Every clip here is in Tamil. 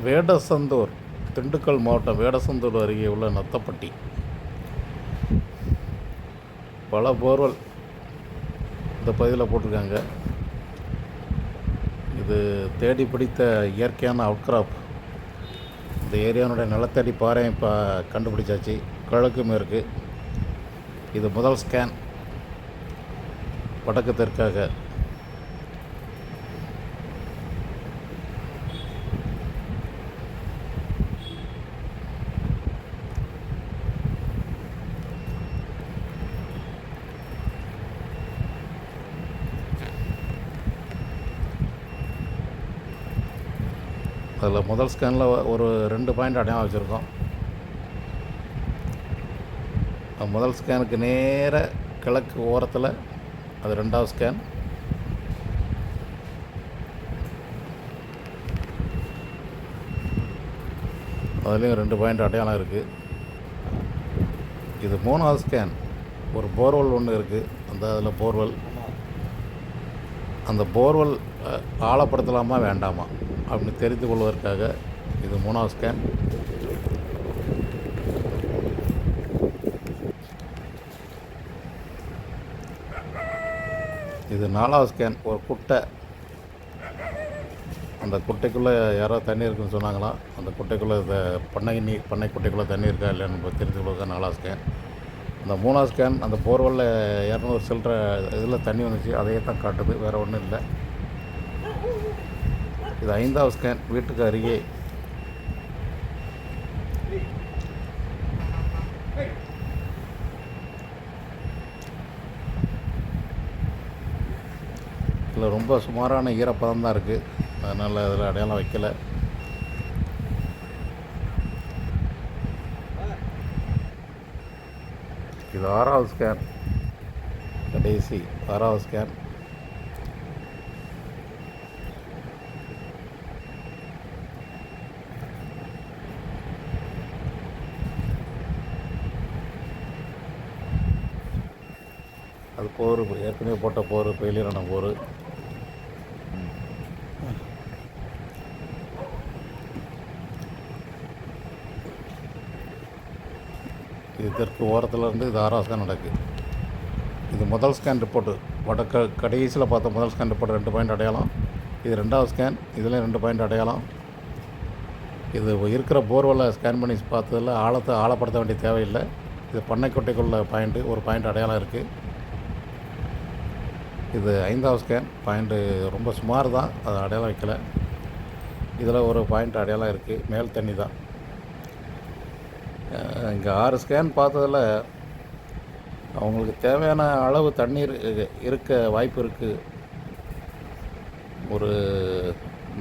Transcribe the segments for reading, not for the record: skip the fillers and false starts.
வேடசந்தூர், திண்டுக்கல் மாவட்டம் வேடசந்தூர் அருகே உள்ள நத்தப்பட்டி. பல போர்வெல் இந்த பகுதியில் போட்டிருக்காங்க. இது தேடி பிடித்த இயற்கையான அவுட்கிராப். இந்த ஏரியாவுடைய நிலத்தடி பாறையை இப்போ கண்டுபிடிச்சாச்சு. கிழக்கு மேற்கு. இது முதல் ஸ்கேன் வடக்கு தெற்காக. அதில் முதல் ஸ்கேனில் ஒரு 2 பாயிண்ட் அடையாளம் வச்சுருக்கோம். முதல் ஸ்கேனுக்கு நேர கிழக்கு ஓரத்தில் அது 2வது ஸ்கேன். அதுலேயும் 2 பாயிண்ட் அடையாளம் இருக்குது. இது 3வது ஸ்கேன். ஒரு போர்வெல் ஒன்று இருக்குது. அதில் போர்வெல், அந்த போர்வெல் ஆழப்படுத்தலாமா வேண்டாமா அப்படின்னு தெரிந்து கொள்வதற்காக இது 3வது ஸ்கேன். இது 4வது ஸ்கேன். ஒரு குட்டை, அந்த குட்டைக்குள்ளே யாரோ தண்ணி இருக்குதுன்னு சொன்னாங்களாம். அந்த குட்டைக்குள்ளே பண்ணை குட்டைக்குள்ளே தண்ணி இருக்கா இல்லைன்னு தெரிந்து கொள்வதற்காக 4வது ஸ்கேன். அந்த 3வது ஸ்கேன் அந்த போர்வெல்லில் 200 சில்லற இதில் தண்ணி வந்துச்சு, அதையே தான் காட்டுது, வேறு ஒன்றும் இல்லை. இது 5வது ஸ்கேன். வீட்டுக்கு அருகே இதில் ரொம்ப சுமாரான ஈரப்பதம் தான் இருக்குது. அதனால் அதில் அடையாளம் வைக்கலை. இது 6வது ஸ்கேன். கடைசி 6வது ஸ்கேன். அது போர், ஏற்கனவே போட்ட போர், ஃபெயிலியரான போர். இது தெற்கு ஓரத்தில் இருந்து இது 6வது ஸ்கேன் நடக்குது. இது முதல் ஸ்கேன் ரிப்போர்ட்டு. கடைசியில் பார்த்த முதல் ஸ்கேன் ரிப்போர்ட் 2 பாயிண்ட் அடையாளம். இது 2வது ஸ்கேன். இதுலேயும் 2 பாயிண்ட் அடையாளம். இது இருக்கிற போர்வெல்லை ஸ்கேன் பண்ணி பார்த்ததில் ஆழப்படுத்த வேண்டிய தேவையில்லை. இது பண்ணைக்கொட்டைக்குள்ள பாயிண்ட்டு, ஒரு பாயிண்ட் அடையாளம் இருக்குது. இது 5வது ஸ்கேன். பாயிண்ட்டு ரொம்ப சுமார் தான், அது அடையாளம் வைக்கலை. இதில் ஒரு பாயிண்ட் அடையாளம் இருக்குது, மேல் தண்ணி தான். இங்கே 6 ஸ்கேன் பார்த்ததில் அவங்களுக்கு தேவையான அளவு தண்ணீர் இருக்க வாய்ப்பு இருக்குது. ஒரு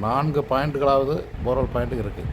4 பாயிண்ட்டுகளாவது போர்வெல் பாயிண்ட்டு இருக்குது.